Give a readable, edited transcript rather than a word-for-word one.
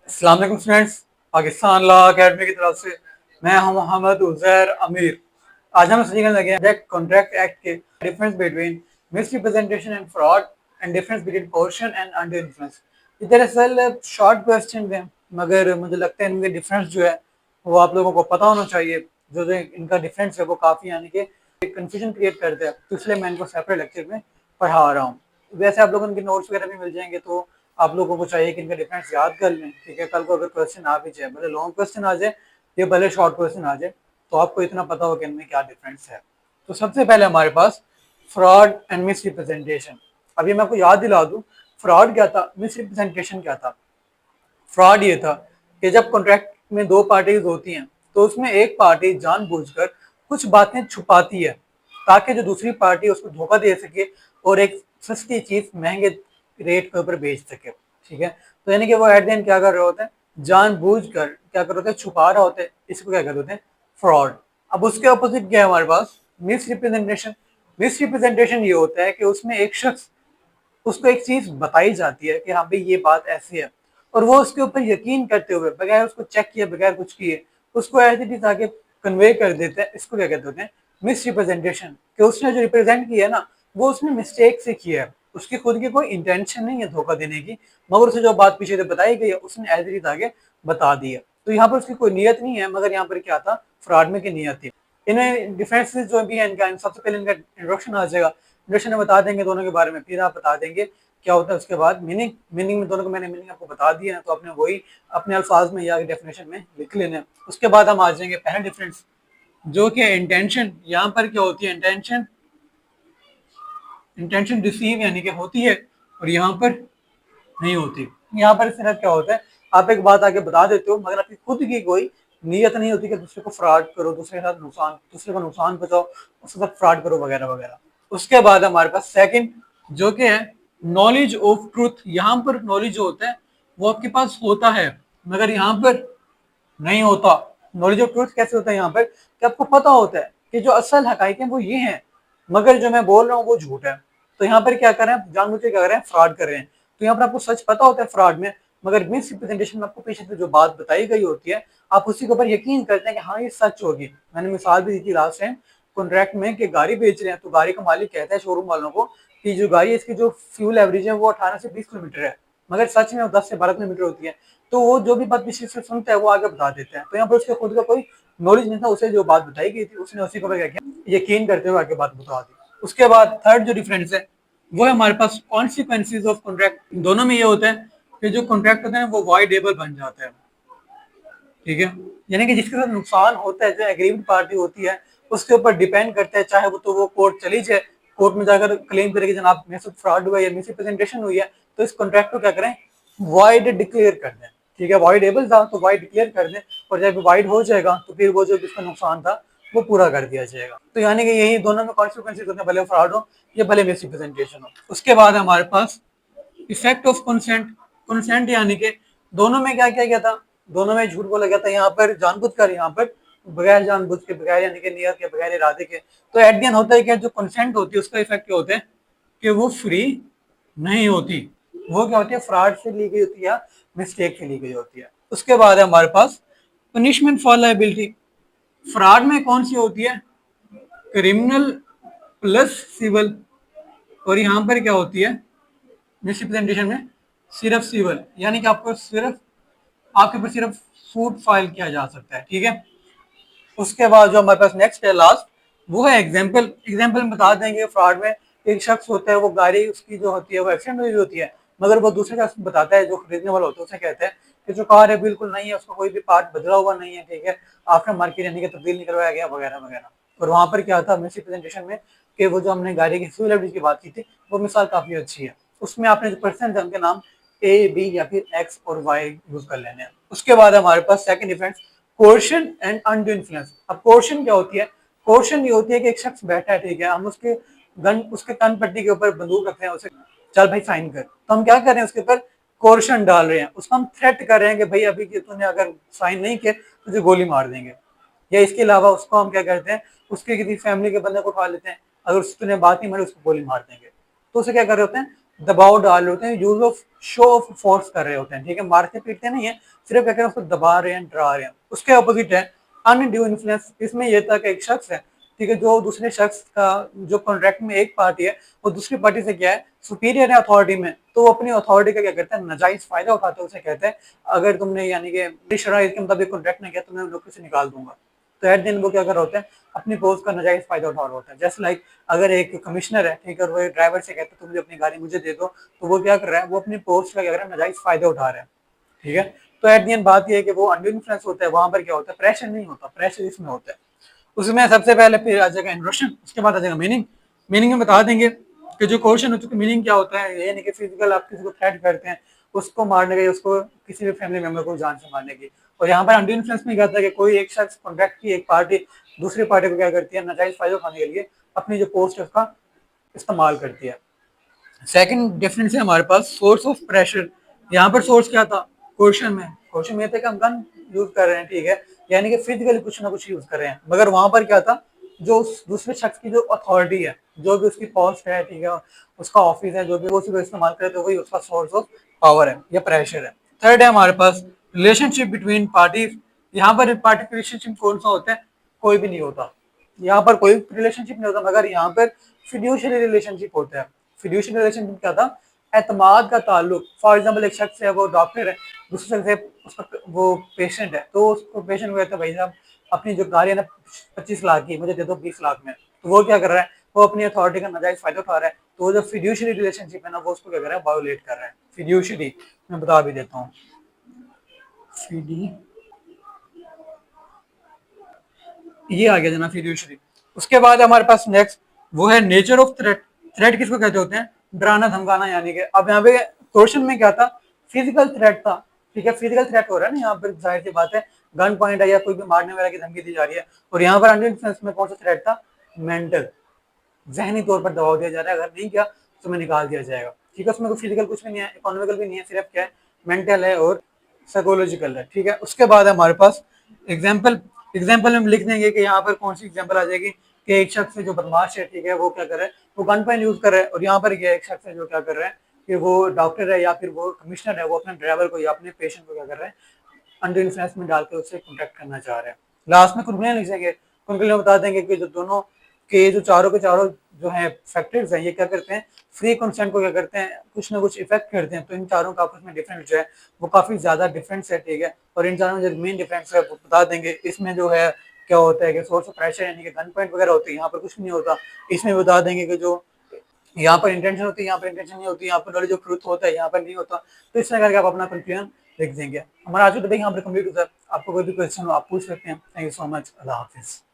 अस्सलाम वालेकुम students. Pakistan law academy की तरफ से मैं हूं मोहम्मद उजैर अमीर। आज हम सीखने लगे हैं कॉन्ट्रैक्ट एक्ट के difference between misrepresentation and fraud and difference between coercion and under influence. ये दरअसल शॉर्ट क्वेश्चन हैं, मगर मुझे लगता है इनके डिफरेंस जो है वो आप लोगों को पता होना चाहिए। जो इनका डिफरेंस है वो काफ़ी यानी कि कंफ्यूजन क्रिएट करते हैं, तो इसलिए मैं इनको सेपरेट लेक्चर में पढ़ा रहा हूँ। वैसे आप लोगों के नोट्स वगैरह भी मिल जाएंगे, तो आप लोगों को चाहिए कि इनका डिफरेंस याद कर लें। ठीक है, कल को अगर क्वेश्चन आ भी जाए, भले लॉन्ग क्वेश्चन आ जाए या भले शॉर्ट क्वेश्चन आ जाए, तो आपको इतना पता हो कि इनमें क्या डिफरेंस है। तो सबसे पहले हमारे पास फ्रॉड एंड मिस रिप्रेजेंटेशन। अभी मैं आपको याद दिला दूं, फ्रॉड क्या था, मिस रिप्रेजेंटेशन क्या था। फ्रॉड ये था कि जब कॉन्ट्रैक्ट में दो पार्टीज होती हैं, तो उसमें एक पार्टी जानबूझकर कुछ बातें छुपाती है ताकि जो दूसरी पार्टी उसको धोखा दे सके और एक सस्ती चीज महंगे रेट के ऊपर बेच सके। ठीक है, तो यानी कि वो एट द एंड क्या कर रहे होते हैं, जानबूझकर क्या कर रहे होते हैं, छुपा रहे होते हैं। इसको क्या कहते हैं, फ्रॉड। अब उसके ऑपोजिट क्या है हमारे पास, मिस रिप्रेजेंटेशन। मिस रिप्रेजेंटेशन ये होता है कि उसमें एक शख्स, उसको एक चीज बताई जाती है कि हाँ भाई ये बात ऐसी है, और वो उसके ऊपर यकीन करते हुए बगैर उसको चेक किए बगैर कुछ किए उसको एज इट इज आगे कन्वे कर देते हैं। इसको क्या कहते हैं, मिस रिप्रेजेंटेशन। कि उसने जो रिप्रेजेंट किया है ना, वो उसने मिस्टेक से किया है, उसकी खुद की कोई इंटेंशन नहीं है धोखा देने की, मगर उसे जो बात पीछे से बताई गई है उसने एज इट इज आगे बता दी है। तो यहाँ पर उसकी कोई नियत नहीं है, मगर यहाँ पर क्या था, फ्रॉड में की नियत थी। इन्हें डिफरेंसेस जो भी है इनका, सबसे पहले इनका इंट्रोडक्शन आ जाएगा। इंट्रोडक्शन में बता देंगे दोनों के बारे में, फिर आप बता देंगे क्या होता है। उसके बाद मीनिंग में दोनों को मैंने मीनिंग आपको बता दिया है, तो आपने वही अपने अल्फाज में या डेफिनेशन में लिख लेना है। उसके बाद हम आ जाएंगे पहला डिफरेंस, जो कि इंटेंशन। यहाँ पर क्या होती है, इंटेंशन। इंटेंशन रिसीव यानी कि होती है, और यहाँ पर नहीं होती। यहाँ पर सिर्फ क्या होता है, आप एक बात आगे बता देते हो, मगर आपकी खुद की कोई नीयत नहीं होती कि दूसरे को फ्रॉड करो, दूसरे को नुकसान पहुंचाओ, उसके साथ फ्रॉड करो वगैरह वगैरह। उसके बाद हमारे पास सेकंड, जो कि है नॉलेज ऑफ ट्रूथ। यहाँ पर नॉलेज जो होता है वो आपके पास होता है, मगर यहाँ पर नहीं होता। नॉलेज ऑफ ट्रूथ कैसे होता है यहाँ पर, कि आपको पता होता है कि जो असल हकाइक है वो ये हैं, मगर जो मैं बोल रहा हूँ वो झूठ है। तो यहाँ पर क्या कर रहे हैं, जानबूझ के क्या कर रहे हैं, फ्रॉड कर रहे हैं। तो यहाँ पर आपको सच पता होता है फ्रॉड में, मगर मिस रिप्रेजेंटेशन में आपको पीछे से जो बात बताई गई होती है, आप उसी के ऊपर यकीन करते हैं कि हाँ ये सच होगी। मैंने मिसाल भी दी थी लास्ट टाइम कॉन्ट्रैक्ट में, कि गाड़ी बेच रहे हैं, तो गाड़ी का मालिक कहता है शोरूम वालों को कि जो गाड़ी है इसकी जो फ्यूल एवरेज है वो 18 से 20 किलोमीटर है, मगर सच में वो 10 से 12 किलोमीटर होती है। तो वो जो भी बात किसी से सुनता है वो आगे बता देते हैं। तो यहाँ पर उसके खुद का कोई नॉलेज नहीं था, उसे जो बात बताई गई थी उसने उसी को क्या किया, यकीन करते हुए आगे बात बता दी। उसके बाद थर्ड जो डिफरेंस है वो है हमारे पास कॉन्सिक्वेंसेज ऑफ कॉन्ट्रैक्ट। दोनों में ये होता है कि जो कॉन्ट्रैक्ट होता है वो वॉइडेबल बन जाता है। ठीक है, यानी कि जिसके साथ नुकसान होता है, जो एग्रीड पार्टी होती है, उसके ऊपर डिपेंड करता है, चाहे वो तो वो कोर्ट चली जाए, कोर्ट में जाकर क्लेम करेगी जनाब मेरे साथ फ्रॉड हुआ है या मिसरिप्रेजेंटेशन हुई है, तो इस कॉन्ट्रैक्ट को क्या करें, वॉइड डिक्लेयर कर दें। ठीक है, वॉइडेबल था तो वॉइड डिक्लेयर कर दें, और जब वॉइड हो जाएगा तो फिर वो जो जिसका नुकसान था वो पूरा कर दिया जाएगा। तो यानी कि यही दोनों में कॉन्सिक्वेंसेज होते हैं, भले फ्रॉड हो या भले मिसरिप्रेजेंटेशन हो। उसके बाद हमारे पास इफेक्ट ऑफ कंसेंट। कंसेंट यानी कि दोनों में क्या किया गया था, दोनों में झूठ बोला गया था। यहाँ पर जानबूझकर, यहाँ पर बगैर जानबूझ के, बगैर यानी कि नियत के, बगैर इरादे के। तो एट द एंड होता है क्या, जो कंसेंट होती है उसका इफेक्ट क्या होता है कि वो फ्री नहीं होती, वो क्या होती है, फ्रॉड से ली गई होती है या मिस्टेक से ली गई होती है। उसके बाद है हमारे पास पनिशमेंट फॉर लायबिलिटी। फ्रॉड में कौन सी होती है, क्रिमिनल प्लस सिविल, और यहाँ पर क्या होती है मिसरिप्रेजेंटेशन में सिर्फ सिविल, यानी कि आपको सिर्फ, आपके ऊपर सिर्फ सूट फाइल किया जा सकता है। ठीक है, उसके बाद जो हमारे पास नेक्स्ट है लास्ट, वो है एग्जाम्पल। एग्जाम्पल में बता देंगे फ्रॉड में एक शख्स होता है, वो गाड़ी उसकी जो होती है वो एक्सीडेंट हुई होती है, मगर वो दूसरे शख्स बताता है जो खरीदने वाला होता है, उसे कहते हैं कि जो कार है बिल्कुल नहीं है, उसका कोई भी पार्ट बदला हुआ नहीं है। ठीक है, आफ्टर मार्केट यानी कि तब्दील नहीं करवाया गया वगैरह वगैरह। और वहां पर क्या था मिस प्रेजेंटेशन में, कि वो जो हमने गाड़ी की फ्यूल एवरेज की बात की थी, वो मिसाल काफी अच्छी है। उसमें आपने जो पर्सन थे उनके नाम ए बी या फिर एक्स और वाई यूज कर लेने हैं। उसके बाद हमारे पास second difference, coercion and undue influence. अब कोर्शन क्या होती है, कोर्शन ये होती है कि एक शख्स बैठा है, ठीक है, हम उसके गन, उसके कान पट्टी के ऊपर बंदूक रखते हैं, उसे चल भाई साइन कर, तो हम क्या कर रहे हैं, उसके ऊपर कोर्शन डाल रहे हैं, उसको हम थ्रेट कर रहे हैं कि भाई अभी कि तूने अगर साइन नहीं किया तो तुझे गोली मार देंगे। या इसके अलावा उसको हम क्या करते हैं, उसके किसी फैमिली के बंदे को उठा लेते हैं, अगर उसने बात नहीं मानी उसको गोली मार देंगे। तो उसे क्या कर रहे होते हैं, दबाव डाल रहे होते हैं, use of show off force कर रहे होते हैं, ठीक है, मारते पीटते नहीं है, सिर्फ क्या उसको दबा रहे हैं, डरा रहे हैं। उसके अपोजिट है अनड्यू इन्फ्लुएंस। इसमें यह था कि एक शख्स है, ठीक है, जो दूसरे शख्स का जो कॉन्ट्रैक्ट में एक पार्टी है वो दूसरी पार्टी से क्या है सुपीरियर है अथॉरिटी में, तो वो अपनी अथॉरिटी का क्या करते हैं नाजायज फायदा उठाते हैं। उसे कहते हैं अगर तुमने यानी कि शराइत के मुताबिक कॉन्ट्रैक्ट नहीं किया तो मैं नौकरी से निकाल दूंगा। तो एट दिन वो क्या कर रहे होते हैं अपनी पोस्ट का नाजायज फायदा उठा रहा होता है। जैसे लाइक अगर एक कमिश्नर है, ठीक है, वो एक ड्राइवर से कहते हैं तुम मुझे अपनी गाड़ी मुझे दे दो, तो वो क्या कर रहा है वो अपनी पोस्ट का क्या कर रहा है नाजायज फायदा उठा रहा है, ठीक है। तो एट दी एंड बात यह है कि वो अंडर इन्फ्लुएंस होता है, वहां पर क्या होता है प्रेशर नहीं होता, प्रेशर इसमें होता है। उसमें सबसे पहले फिर आ जाएगा इंट्रोडक्शन, उसके बाद आ जाएगा मीनिंग। मीनिंग में बता देंगे कि जो क्वेश्चन हो चुका मीनिंग क्या होता है, ये नहीं कि फिजिकल आप किसी को थ्रेट करते हैं उसको मारने का, उसको किसी भी फैमिली मेंबर को जान से मारने की। और यहाँ पर अंडर इन्फ्लुएंस में कहता है कि कोई एक शख्स कॉन्ट्रैक्ट की एक पार्टी दूसरी पार्टी को क्या करती है नाजायज फायदा उठाने के लिए अपनी जो पोस्ट है उसका इस्तेमाल करती है। सेकंड डिफरेंस है हमारे पास सोर्स ऑफ प्रेशर। यहाँ पर सोर्स क्या था क्वेश्चन में था कि हम गन यूज कर रहे हैं, ठीक है, यानी कि फिजिकली कुछ ना कुछ यूज कर रहे हैं, मगर वहां पर क्या था जो दूसरे शख्स की जो अथॉरिटी है, जो भी उसकी पोस्ट है, ठीक है, उसका ऑफिस है, जो भी वो उसी को इस्तेमाल करे तो वही उसका सोर्स ऑफ पावर है या प्रेशर है। थर्ड है हमारे पास रिलेशनशिप बिटवीन पार्टीज। यहाँ पर पार्टी का रिलेशनशिप कौन सा होता है, कोई भी नहीं होता, यहाँ पर कोई रिलेशनशिप नहीं होता, मगर यहाँ पर फिड्यूशियरी रिलेशनशिप होता है। फिड्यूशियरी रिलेशनशिप क्या था, एतमाद का ताल्लुक। फॉर एग्जाम्पल एक शख्स है वो डॉक्टर है, दूसरे शख्स है उसका वो पेशेंट है, तो उसको पेशेंट को कहता है भाई साहब अपनी जो गाड़ी है ना 25 लाख की मुझे दे दो 20 लाख में, तो वो क्या कर रहा है वो अपनी अथॉरिटी का नाजायज फायदा उठा रहा है। तो वो जो फिड्यूशियरी रिलेशनशिप है ना वो उसको क्या कर रहा है वायोलेट कर रहा है। फिड्यूशियरी मैं बता भी देता हूँ, ये आ गया जना फिड्यूशरी। उसके बाद हमारे पास नेक्स्ट वो है नेचर ऑफ थ्रेट। थ्रेट किसको कहते होते हैं, डराना धमकाना, यानी कि अब यहाँ पे क्वेश्चन में क्या था फिजिकल थ्रेट था, ठीक है, फिजिकल थ्रेट हो रहा है ना यहाँ पर, जाहिर सी बात है गन पॉइंट है या कोई भी मारने वगैरह की धमकी दी जा रही है। और यहाँ पर अंडर इन्फ्लुएंस में कौन सा थ्रेट था, मेंटल, जहनी तौर पर दबाव दिया जा रहा है, अगर नहीं किया तो तुम्हें निकाल दिया जाएगा, ठीक है। उसमें कोई फिजिकल कुछ भी नहीं है, इकोनॉमिकल भी नहीं है, सिर्फ क्या है मेंटल है और साइकोलॉजिकल है, ठीक है। उसके बाद हमारे पास एग्जाम्पल, एग्जाम्पल हम लिख देंगे कि यहाँ पर कौन सी एग्जाम्पल आ जाएगी कि एक शख्स है जो बदमाश है, ठीक है, वो क्या कर रहा है वो गन पॉइंट यूज कर रहा है। और यहाँ पर क्या एक शख्स है जो क्या कर रहा है कि वो डॉक्टर है या फिर वो कमिश्नर है, वो अपने ड्राइवर को या अपने पेशेंट को क्या कर रहा है अंडर इन्फ्लुएंस में डालकर उससे कॉन्टेक्ट करना चाह रहे हैं। लास्ट में कंक्लूजन लिखेंगे, कंक्लूजन बता देंगे कि जो दोनों जो चारों के चारों जो है फैक्टर्स हैं ये क्या करते हैं फ्री कंसेंट को क्या करते हैं कुछ ना कुछ इफेक्ट करते हैं। तो इन चारों का आपस में डिफरेंस जो है वो काफी ज्यादा डिफरेंस है, ठीक है। और इन चारों में जो मेन डिफरेंस है वो बता देंगे। इसमें जो है क्या होता है कि सोर्स ऑफ प्रेशर यानी कि गन पॉइंट वगैरह होती है, यहाँ पर कुछ नहीं होता। इसमें बता देंगे कि जो यहाँ पर इंटेंशन होती है यहाँ पर इंटेंशन नहीं होती, यहाँ पर नॉलेज ऑफ ट्रूथ होता है यहाँ पर नहीं होता। तो इस तरह करके आप अपना कंक्लूजन लिख देंगे। हमारा आज का टॉपिक यहाँ पर कंप्लीट होता है। आपको कोई भी क्वेश्चन हो आप पूछ सकते हैं। Thank you so much. अल्लाह हाफिज़।